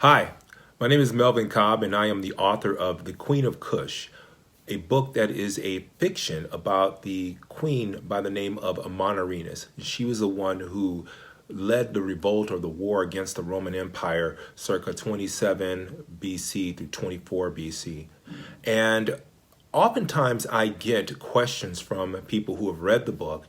Hi, my name is Melvin Cobb, and I am the author of The Queen of Kush, a book that is a fiction about the queen by the name of Amanirenas. She was the one who led the revolt or the war against the Roman Empire circa 27 BC through 24 BC. And oftentimes I get questions from people who have read the book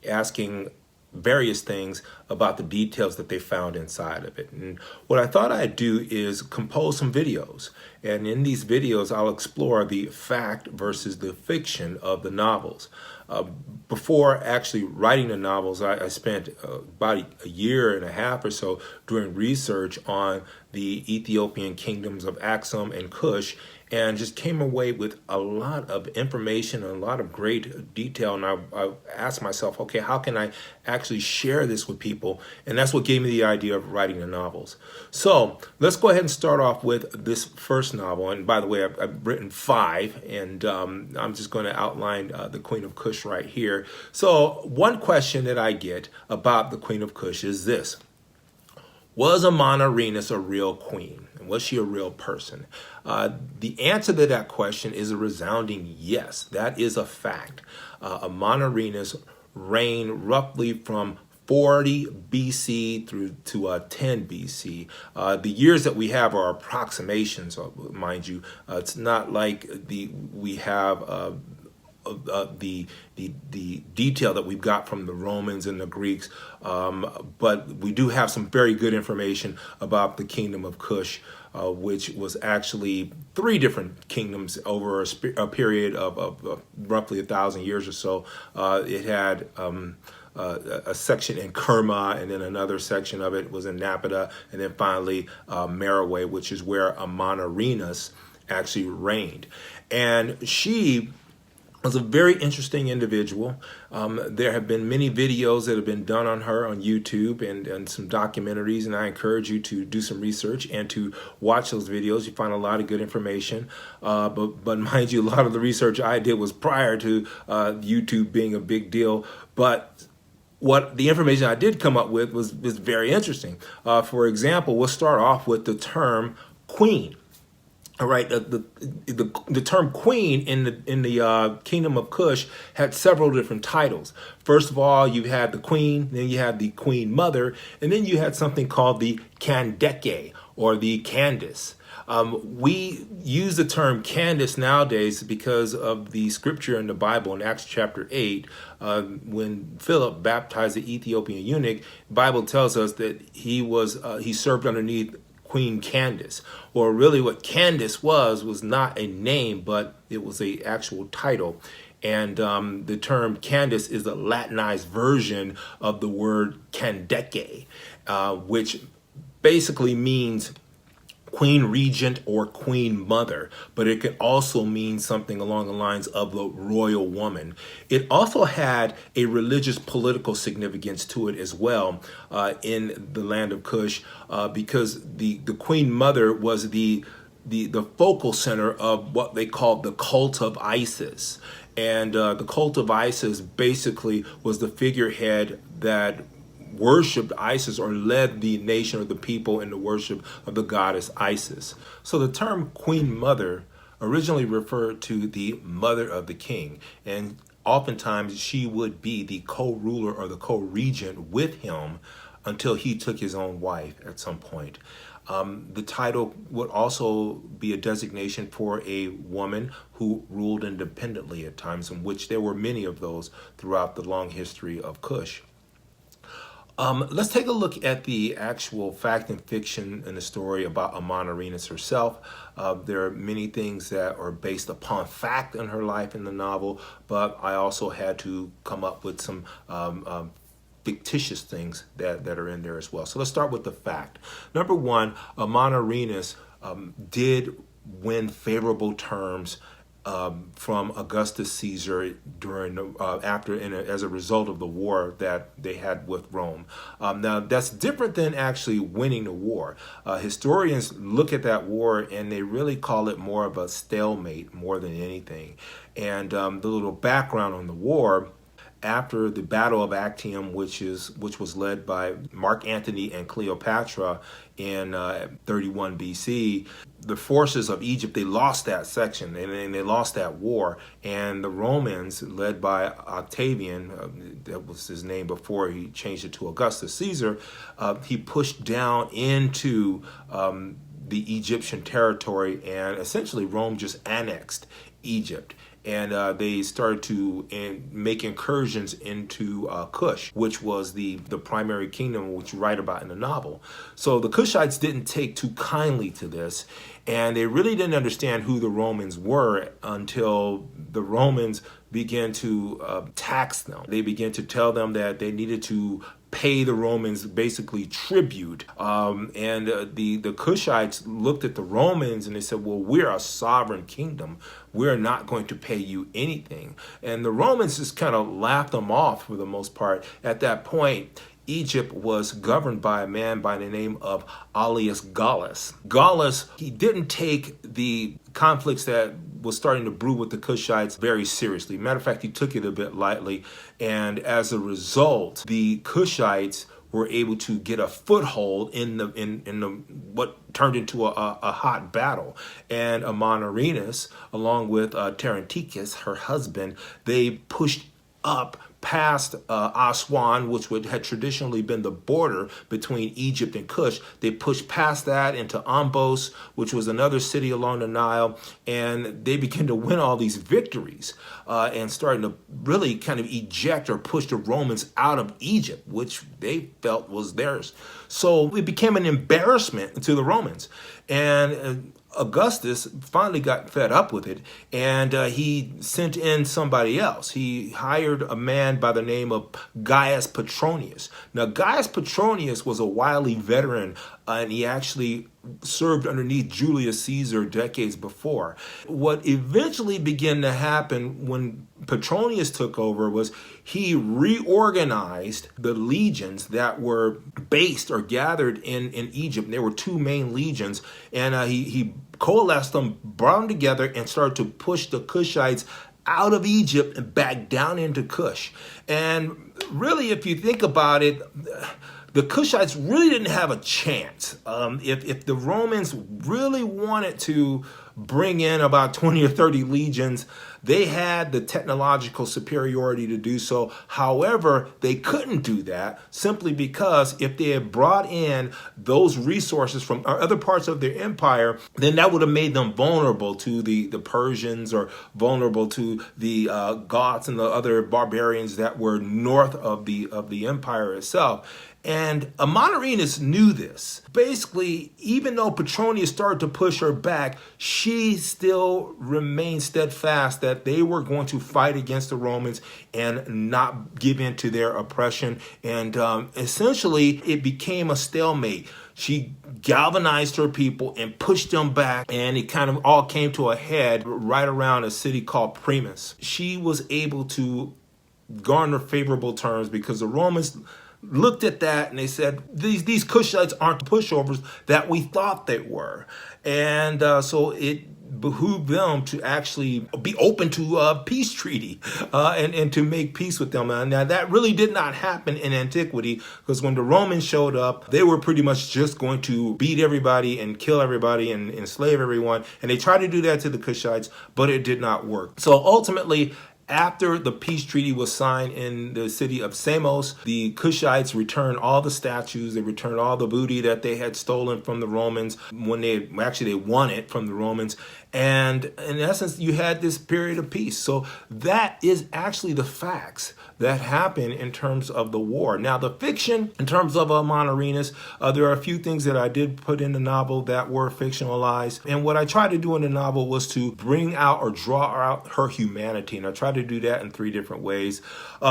asking various things about the details that they found inside of it. And what I thought I'd do is compose some videos. And in these videos, I'll explore the fact versus the fiction of the novels. Before actually writing the novels, I spent about a year and a half or so doing research on the Ethiopian kingdoms of Axum and Kush, and just came away with a lot of information and a lot of great detail. And I asked myself, okay, how can I actually share this with people? And that's what gave me the idea of writing the novels. So let's go ahead and start off with this first novel. And by the way, I've written 5, and I'm just going to outline the Queen of Kush right here. So one question that I get about the Queen of Kush is this: was Amanirenas a real queen? And was she a real person? The answer to that question is a resounding yes. That is a fact. Amanirenas reigned roughly from 40 BC through to 10 BC. The years that we have are approximations, mind you. It's not like we have the detail that we've got from the Romans and the Greeks, but we do have some very good information about the kingdom of Kush, which was actually 3 different kingdoms over a period of roughly 1,000 years or so. It had a section in Kerma, and then another section of it was in Napata, and then finally Meroe, which is where Amanirenas actually reigned. And she was a very interesting individual. There have been many videos that have been done on her on YouTube and some documentaries, and I encourage you to do some research and to watch those videos. You find a lot of good information. But mind you, a lot of the research I did was prior to YouTube being a big deal. But what the information I did come up with was very interesting. For example, we'll start off with the term queen. All right, the term queen in the kingdom of Kush had several different titles. First of all, you had the queen, then you had the queen mother, and then you had something called the Kandeke, or the Candace. We use the term Candace nowadays because of the scripture in the Bible in Acts chapter 8, when Philip baptized the Ethiopian eunuch. The Bible tells us that he served underneath Queen Candace, or really what Candace was not a name, but it was a actual title. And the term Candace is a Latinized version of the word Kandeke, which basically means queen regent or queen mother, but it could also mean something along the lines of the royal woman. It also had a religious political significance to it as well in the land of Kush, because the queen mother was the focal center of what they called the cult of Isis. And the cult of Isis basically was the figurehead that worshipped Isis, or led the nation or the people in the worship of the goddess Isis. So the term queen mother originally referred to the mother of the king, and oftentimes she would be the co-ruler or the co-regent with him until he took his own wife at some point. The title would also be a designation for a woman who ruled independently at times, in which there were many of those throughout the long history of Kush. Let's take a look at the actual fact and fiction in the story about Amanirenas herself. There are many things that are based upon fact in her life in the novel, but I also had to come up with some fictitious things that are in there as well. So let's start with the fact. Number one, Amanirenas did win favorable terms from Augustus Caesar during as a result of the war that they had with Rome. Now that's different than actually winning the war. Historians look at that war and they really call it more of a stalemate more than anything. And the little background on the war after the Battle of Actium, which was led by Mark Antony and Cleopatra in 31 BC. The forces of Egypt, they lost that section and they lost that war. And the Romans, led by Octavian, that was his name before he changed it to Augustus Caesar, he pushed down into the Egyptian territory, and essentially Rome just annexed Egypt. And they started to make incursions into Kush, which was the primary kingdom, which you write about in the novel. So the Kushites didn't take too kindly to this, and they really didn't understand who the Romans were until the Romans began to tax them. They began to tell them that they needed to pay the Romans basically tribute. And the Kushites looked at the Romans and they said, well, we're a sovereign kingdom. We're not going to pay you anything. And the Romans just kind of laughed them off for the most part. At that point, Egypt was governed by a man by the name of alias Gallus. Gallus, he didn't take the conflicts that was starting to brew with the Kushites very seriously. Matter of fact, he took it a bit lightly. And as a result, the Kushites were able to get a foothold in the what turned into a hot battle. And Amanirenas, along with Terenticus, her husband, they pushed up past Aswan, which had traditionally been the border between Egypt and Kush. They pushed past that into Ambos, which was another city along the Nile, and they began to win all these victories and starting to really kind of eject or push the Romans out of Egypt, which they felt was theirs. So it became an embarrassment to the Romans. And Augustus finally got fed up with it, and he sent in somebody else. He hired a man by the name of Gaius Petronius. Now, Gaius Petronius was a wily veteran, and he actually served underneath Julius Caesar decades before. What eventually began to happen when Petronius took over was he reorganized the legions that were based or gathered in Egypt. There were two main legions, and he coalesced them, brought them together, and started to push the Kushites out of Egypt and back down into Kush. And really, if you think about it, the Kushites really didn't have a chance. If the Romans really wanted to bring in about 20 or 30 legions, they had the technological superiority to do so. However, they couldn't do that simply because if they had brought in those resources from other parts of their empire, then that would have made them vulnerable to the Persians or vulnerable to the Goths and the other barbarians that were north of the empire itself. And Amanirenas knew this. Basically, even though Petronius started to push her back, she still remained steadfast that they were going to fight against the Romans and not give in to their oppression. And essentially, it became a stalemate. She galvanized her people and pushed them back, and it kind of all came to a head right around a city called Primus. She was able to garner favorable terms because the Romans looked at that and they said, these Kushites aren't the pushovers that we thought they were. And so it behooved them to actually be open to a peace treaty and to make peace with them. Now, that really did not happen in antiquity, because when the Romans showed up, they were pretty much just going to beat everybody and kill everybody and enslave everyone. And they tried to do that to the Kushites, but it did not work. So ultimately, after the peace treaty was signed in the city of Samos, the Kushites returned all the statues, they returned all the booty that they had stolen from the Romans when they won it from the Romans. And in essence, you had this period of peace. So that is actually the facts that happened in terms of the war. Now, the fiction, in terms of Amanirenas, there are a few things that I did put in the novel that were fictionalized. And what I tried to do in the novel was to bring out or draw out her humanity. And I tried to do that in 3 different ways.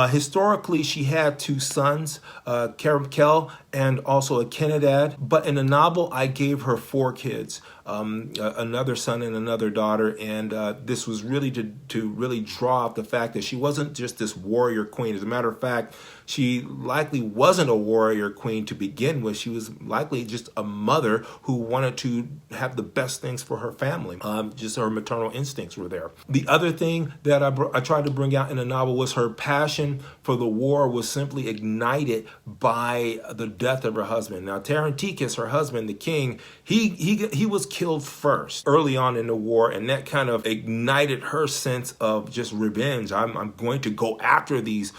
Historically, she had 2 sons, Carabkel and also a Kenadad. But in the novel, I gave her 4 kids. Another son and another daughter, and this was really to really draw out the fact that she wasn't just this warrior queen. As a matter of fact, She likely wasn't a warrior queen to begin with. She was likely just a mother who wanted to have the best things for her family. Just her maternal instincts were there. The other thing that I tried to bring out in the novel was her passion for the war was simply ignited by the death of her husband. Now, Taranticus, her husband, the king, he was killed first early on in the war, and that kind of ignited her sense of just revenge. I'm going to go after these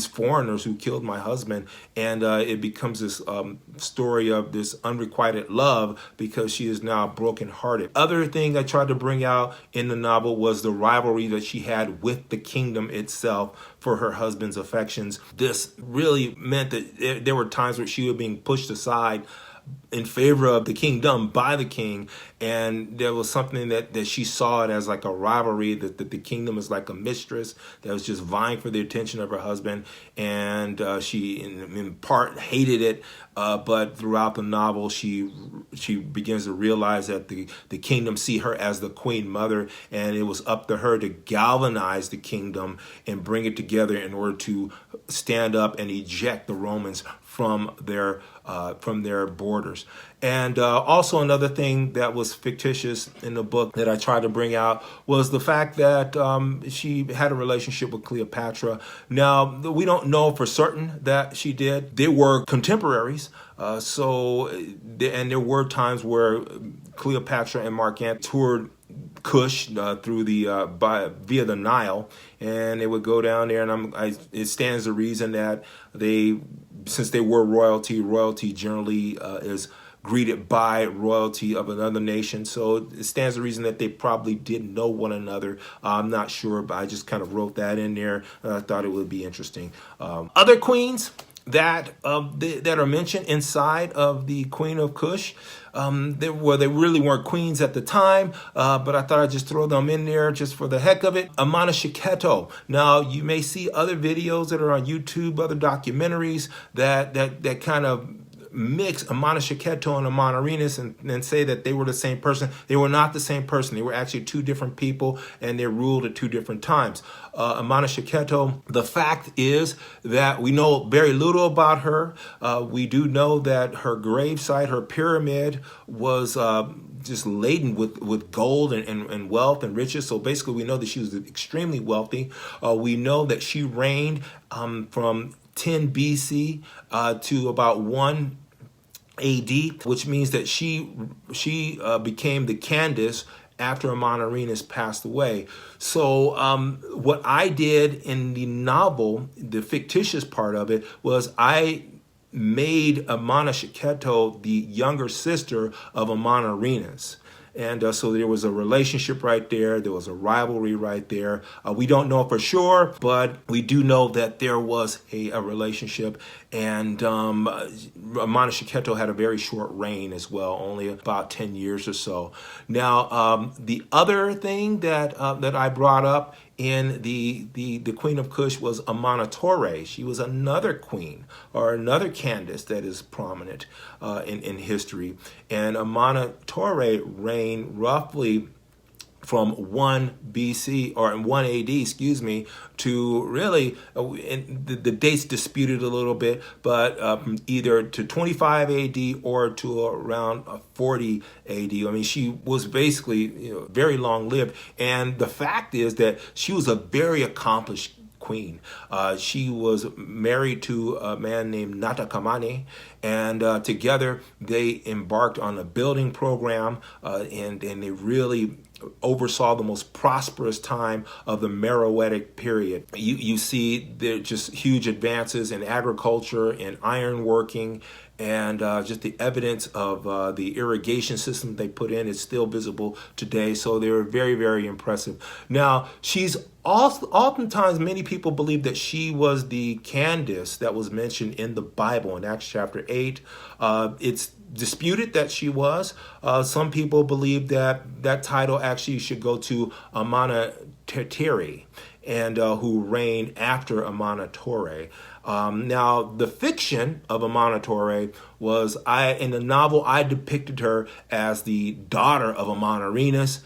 foreigners who killed my husband, and it becomes this story of this unrequited love because she is now brokenhearted. Other thing I tried to bring out in the novel was the rivalry that she had with the kingdom itself for her husband's affections. This really meant that there were times where she was being pushed aside in favor of the kingdom by the king, and there was something that she saw it as like a rivalry, that the kingdom is like a mistress that was just vying for the attention of her husband, and she in part hated it, but throughout the novel she begins to realize that the kingdom see her as the queen mother, and it was up to her to galvanize the kingdom and bring it together in order to stand up and eject the Romans from their borders. And also another thing that was fictitious in the book that I tried to bring out was the fact that she had a relationship with Cleopatra. Now, we don't know for certain that she did. They were contemporaries. And there were times where Cleopatra and Mark Antony toured Kush through via the Nile, and they would go down there, and it stands to reason that since they were royalty generally is greeted by royalty of another nation. So it stands to reason that they probably didn't know one another. I'm not sure, but I just kind of wrote that in there. I thought it would be interesting. Other queens that are mentioned inside of the Queen of Kush, they really weren't queens at the time, but I thought I'd just throw them in there just for the heck of it. Amanatore. Now, you may see other videos that are on YouTube, other documentaries that kind of mix Amanatore and Amanirenas and say that they were the same person. They were not the same person. They were actually two different people, and they ruled at two different times. Amanatore, the fact is that we know very little about her. We do know that her gravesite, her pyramid, was just laden with gold and wealth and riches. So basically, we know that she was extremely wealthy. We know that she reigned from 10 BC to about 1 AD, which means that she became the Candace after Amanirenas passed away. So what I did in the novel, the fictitious part of it, was I made Amanatore the younger sister of Amanirenas. And so there was a relationship right there. There was a rivalry right there. We don't know for sure, but we do know that there was a relationship. And Amanatore had a very short reign as well, only about 10 years or so. Now, the other thing that I brought up in the Queen of Kush was Amanatore. She was another queen or another Candace that is prominent in history. And Amanatore reigned roughly from 1 BC or 1 AD, to really, the dates disputed a little bit, but either to 25 AD or to around 40 AD. I mean, she was basically very long lived. And the fact is that she was a very accomplished queen. She was married to a man named Natakamane, and together they embarked on a building program, and they really oversaw the most prosperous time of the Meroitic period. You see there just huge advances in agriculture and ironworking, and just the evidence of the irrigation system they put in is still visible today. So they were very, very impressive. Now, she's oftentimes many people believe that she was the Candace that was mentioned in the Bible in Acts chapter 8. It's disputed that she was. Some people believe that title actually should go to Amanatore, and who reigned after Amanatore. Now, the fiction of Amanatore was, in the novel, I depicted her as the daughter of Amanirenas,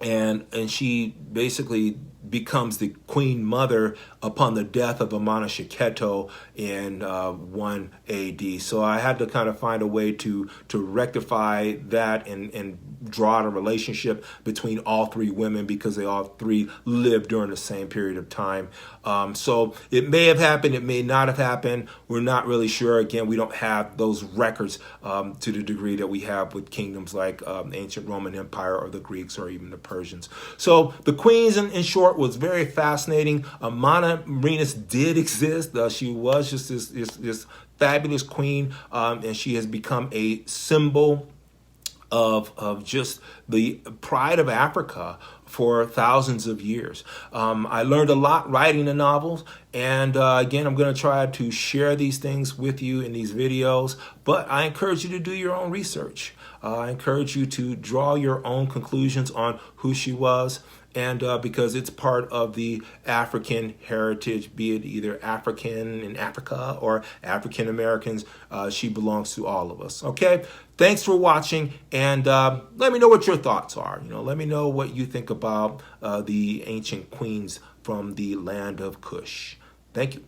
and she basically becomes the queen mother upon the death of Amanatore in 1 AD. So I had to kind of find a way to rectify that and draw out a relationship between all three women, because they all three lived during the same period of time. So it may have happened, it may not have happened. We're not really sure. Again, we don't have those records to the degree that we have with kingdoms like the ancient Roman Empire or the Greeks or even the Persians. So the queens, in short, was very fascinating. Amanirenas did exist. She was just this fabulous queen, and she has become a symbol of just the pride of Africa for thousands of years. I learned a lot writing the novels, and again, I'm going to try to share these things with you in these videos, but I encourage you to do your own research. I encourage you to draw your own conclusions on who she was, and because it's part of the African heritage, be it either African in Africa or African Americans, she belongs to all of us. Okay, thanks for watching, and let me know what your thoughts are. Let me know what you think about the ancient queens from the land of Kush. Thank you.